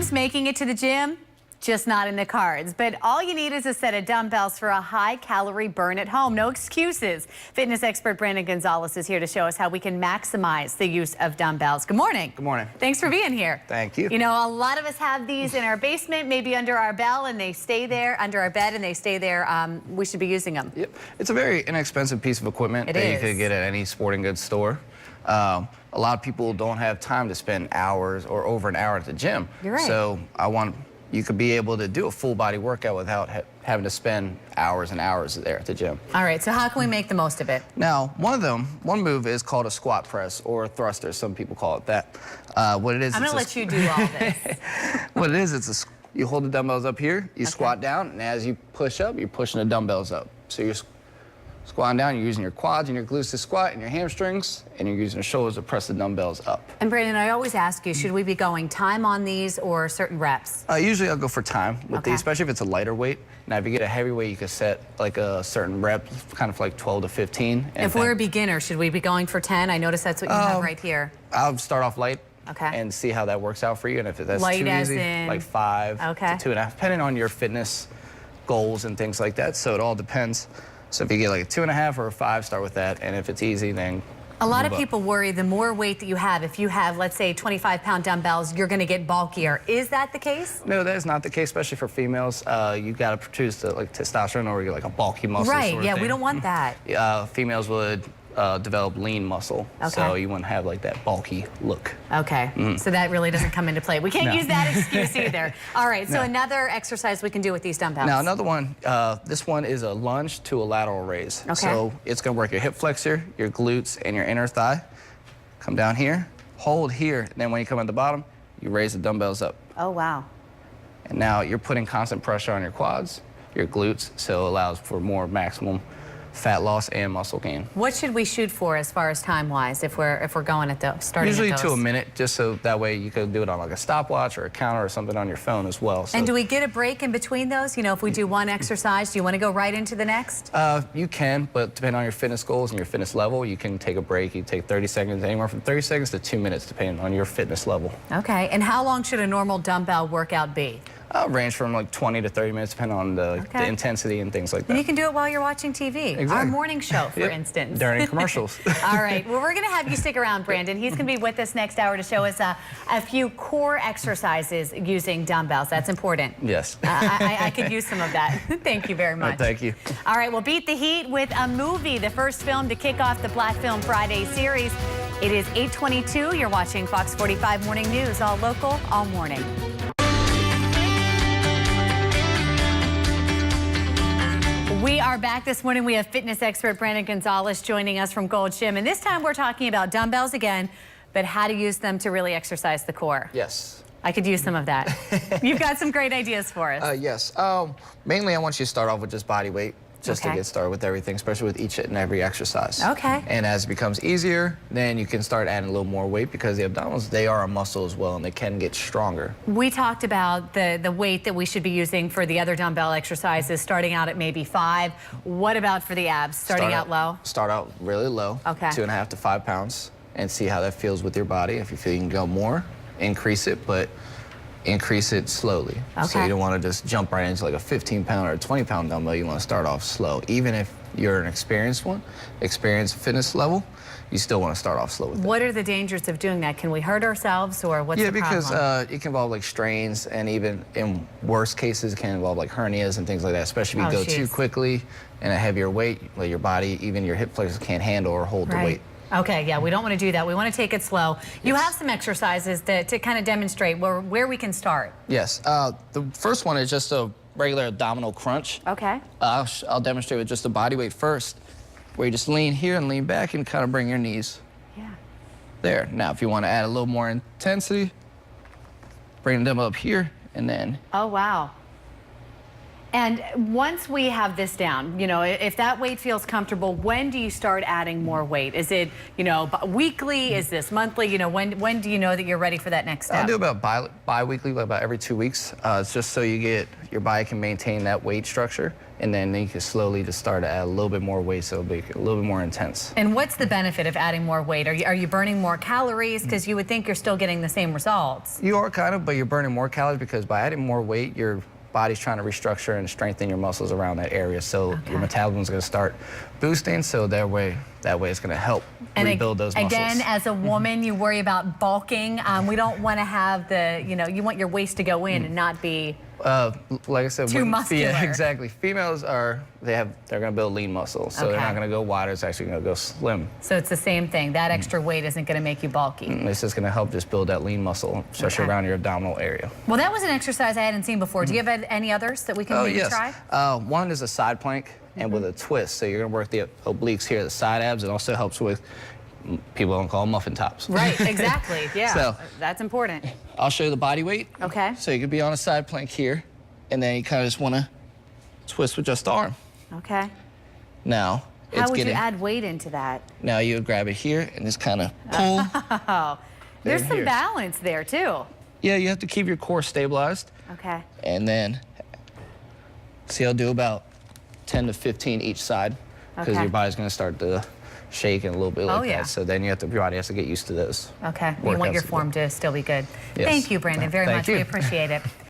Dreams making it to the gym? Just not in the cards, but all you need is a set of dumbbells for a high-calorie burn at home. No excuses. Fitness expert Brandon Gonzales is here to show us how we can maximize the use of dumbbells. Good morning. Good morning. Thanks for being here. Thank you. You know, a lot of us have these in our basement, maybe under our bed, and they stay there, under our bed, and they stay there. We should be using them. Yep. It's a very inexpensive piece of equipment that you could get at any sporting goods store. A lot of people don't have time to spend hours or over an hour at the gym. You're right. So you could be able to do a full body workout without having to spend hours and hours there at the gym. All right, so how can we make the most of it? Now, one move is called a squat press or a thruster. Some people call it that. What it is, I'm gonna let you do all this. What it is, you hold the dumbbells up here, you squat down, and as you push up, you're pushing the dumbbells up. So you're squatting down, you're using your quads and your glutes to squat and your hamstrings, and you're using your shoulders to press the dumbbells up. And Brandon, I always ask you, should we be going time on these or certain reps? Usually I'll go for time with these, especially if it's a lighter weight. Now, if you get a heavy weight, you can set like a certain rep, kind of like 12 to 15. And if we're a beginner, should we be going for 10? I notice that's what you have right here. I'll start off light. Okay. And see how that works out for you. And if that's light too as easy, in... like 5 to 2.5, depending on your fitness goals and things like that. So it all depends. So if you get like a 2.5 or a 5, start with that. And if it's easy, then a lot of people worry the more weight that you have, if you have, let's say, 25-pound dumbbells, you're going to get bulkier. Is that the case? No, that is not the case, especially for females. You got to produce like testosterone or you get like a bulky muscle. Right. Sort of yeah, thing. we don't want that. Females would develop lean muscle, so you wouldn't have like that bulky look. Okay, so that really doesn't come into play. We can't use that excuse either. All right, so another exercise we can do with these dumbbells. Now another one, this one is a lunge to a lateral raise. Okay. So it's gonna work your hip flexor, your glutes, and your inner thigh. Come down here, hold here, and then when you come at the bottom, you raise the dumbbells up. Oh, wow. And now you're putting constant pressure on your quads, your glutes, so it allows for more maximum fat loss and muscle gain. What should we shoot for as far as time-wise if we're going at those, starting Usually at those? to a minute, just so that way you could do it on like a stopwatch or a counter or something on your phone as well. So, and do we get a break in between those? You know, if we do one exercise, do you want to go right into the next? You can, but depending on your fitness goals and your fitness level, you can take a break. You take 30 seconds, anywhere from 30 seconds to 2 minutes, depending on your fitness level. Okay, and how long should a normal dumbbell workout be? Range from like 20 to 30 minutes, depending on the intensity and things like that. And you can do it while you're watching TV. Exactly. Our morning show, for instance. During commercials. All right. Well, we're going to have you stick around, Brandon. He's going to be with us next hour to show us a few core exercises using dumbbells. That's important. Yes. I could use some of that. Thank you very much. Thank you. All right. Well, beat the heat with a movie, the first film to kick off the Black Film Friday series. It is 8:22. You're watching Fox 45 Morning News, all local, all morning. We are back this morning. We have fitness expert Brandon Gonzales joining us from Gold Gym. And this time we're talking about dumbbells again, but how to use them to really exercise the core. Yes. I could use some of that. You've got some great ideas for us. Yes. Mainly I want you to start off with just body weight, just to get started with everything, especially with each and every exercise. Okay. And as it becomes easier, then you can start adding a little more weight because the abdominals, they are a muscle as well, and they can get stronger. We talked about the weight that we should be using for the other dumbbell exercises, starting out at maybe 5. What about for the abs? Starting out low? Start out really low, 2.5 to 5 pounds, and see how that feels with your body. If you feel you can go more, increase it, but increase it slowly. So you don't want to just jump right into like a 15-pound or a 20-pound dumbbell. You want to start off slow. Even if you're an experienced fitness level, you still want to start off slow with it. What are the dangers of doing that? Can we hurt ourselves, or what's the problem? Yeah, because it can involve like strains, and even in worst cases, it can involve like hernias and things like that, especially if you go too quickly and a heavier weight, like your body, even your hip flexors can't handle or hold the weight. Okay, yeah, we don't want to do that. We want to take it slow. You have some exercises to kind of demonstrate where we can start. Yes. The first one is just a regular abdominal crunch. Okay. I'll demonstrate with just the body weight first, where you just lean here and lean back and kind of bring your knees there. Now, if you want to add a little more intensity, bring them up here and then... Oh, wow. And once we have this down, you know, if that weight feels comfortable, when do you start adding more weight? Is it, you know, weekly? Is this monthly? You know, when do you know that you're ready for that next step? I'll do about bi-weekly, about every 2 weeks. It's just so your body can maintain that weight structure, and then you can slowly just start to add a little bit more weight, so it'll be a little bit more intense. And what's the benefit of adding more weight? Are you burning more calories? Because you would think you're still getting the same results. You are kind of, but you're burning more calories because by adding more weight, your body's trying to restructure and strengthen your muscles around that area. So your metabolism is going to start boosting. So that way it's going to help rebuild those muscles. Again, as a woman, you worry about bulking. We don't want to have you want your waist to go in and not be like I said, too muscular. Yeah, exactly. Females they're going to build lean muscles, so they're not going to go wide. It's actually going to go slim. So it's the same thing. That extra weight isn't going to make you bulky. It's just going to help just build that lean muscle, especially around your abdominal area. Well, that was an exercise I hadn't seen before. Do you have any others that we can maybe try? One is a side plank and with a twist. So you're going to work the obliques here, the side abs. It also helps with, people don't call them muffin tops. Right, exactly. Yeah, so that's important. I'll show you the body weight. Okay. So you could be on a side plank here, and then you kind of just want to twist with just the arm. Okay. Now, how would you add weight into that? Now you would grab it here and just kind of pull. Oh, there's some balance there too. Yeah, you have to keep your core stabilized. Okay. And then, see, I'll do about 10 to 15 each side, because your body's going to start to shake and a little bit like that. So then your body has to get used to those. Okay. You want your form to still be good. Yes. Thank you, Brandon, very much. We appreciate it.